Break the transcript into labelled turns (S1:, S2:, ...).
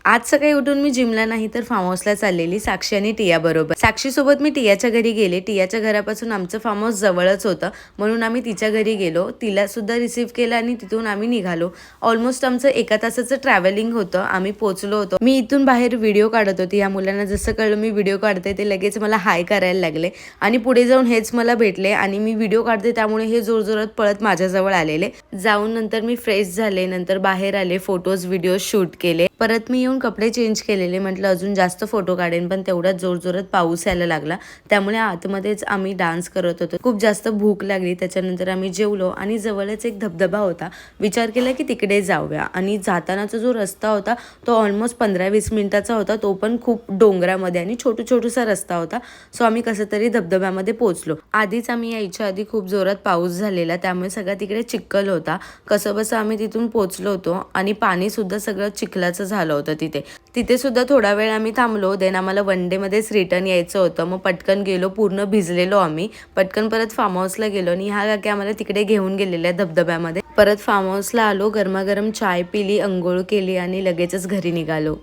S1: आज सकाळी उठून मी जिमला नाही तर फार्म हाऊसला चाललेली साक्षी आणि टिया बरोबर। साक्षी सोबत मी टियाच्या घरी गेले। टियाच्या घरापासून आमचं फार्म हाऊस जवळच होतं म्हणून आम्ही तिच्या घरी गेलो, तिला सुद्धा रिसीव्ह केलं आणि तिथून आम्ही निघालो। ऑलमोस्ट आमचं 1 तासाचं ट्रॅव्हलिंग होतं। आम्ही पोहोचलो होतो। मी इथून बाहेर व्हिडिओ काढत होती। या मुलांना जसं कळलं मी व्हिडिओ काढते ते लगेच मला हाय करायला लागले आणि पुढे जाऊन हेच मला भेटले आणि मी व्हिडिओ काढते त्यामुळे हे जोरजोरात पळत माझ्याजवळ आलेले। जाऊन नंतर मी फ्रेश झाले, नंतर बाहेर आले, फोटोज व्हिडिओ शूट केले। परत मी येऊन कपडे चेंज केलेले, म्हटलं अजून जास्त फोटो काढेन, पण तेवढ्यात जोरजोरात पाऊस यायला लागला त्यामुळे आतमध्येच आम्ही डान्स करत होतो। खूप जास्त भूक लागली, त्याच्यानंतर आम्ही जेवलो आणि जवळच एक धबधबा होता। विचार केला की तिकडे जाऊया आणि जातानाचा जो रस्ता होता तो ऑलमोस्ट 15-20 मिनिटाचा होता, तो पण खूप डोंगरामध्ये आणि छोटूसा रस्ता होता। सो आम्ही कसं तरी धबधब्यामध्ये पोहोचलो। आधीच आम्ही यायच्या आधी खूप जोरात पाऊस झालेला त्यामुळे सगळा तिकडे चिखल होता। कसं बसं आम्ही तिथून पोहोचलो होतो आणि पाणी सुद्धा सगळं चिखलाचं झालं होतं तिथे सुद्धा थोडा वेळ आम्ही थांबलो। देन आम्हाला 1 डे मध्येच रिटर्न यायचं होतं, मग पटकन गेलो, पूर्ण भिजलेलो आम्ही, पटकन परत फार्म हाऊसला गेलो आणि ह्या काकी आम्हाला तिकडे घेऊन गेलेल्या धबधब्यामध्ये। परत फार्म हाऊसला आलो, गरमागरम चाय पिली, अंघोळ केली आणि लगेचच घरी निघालो।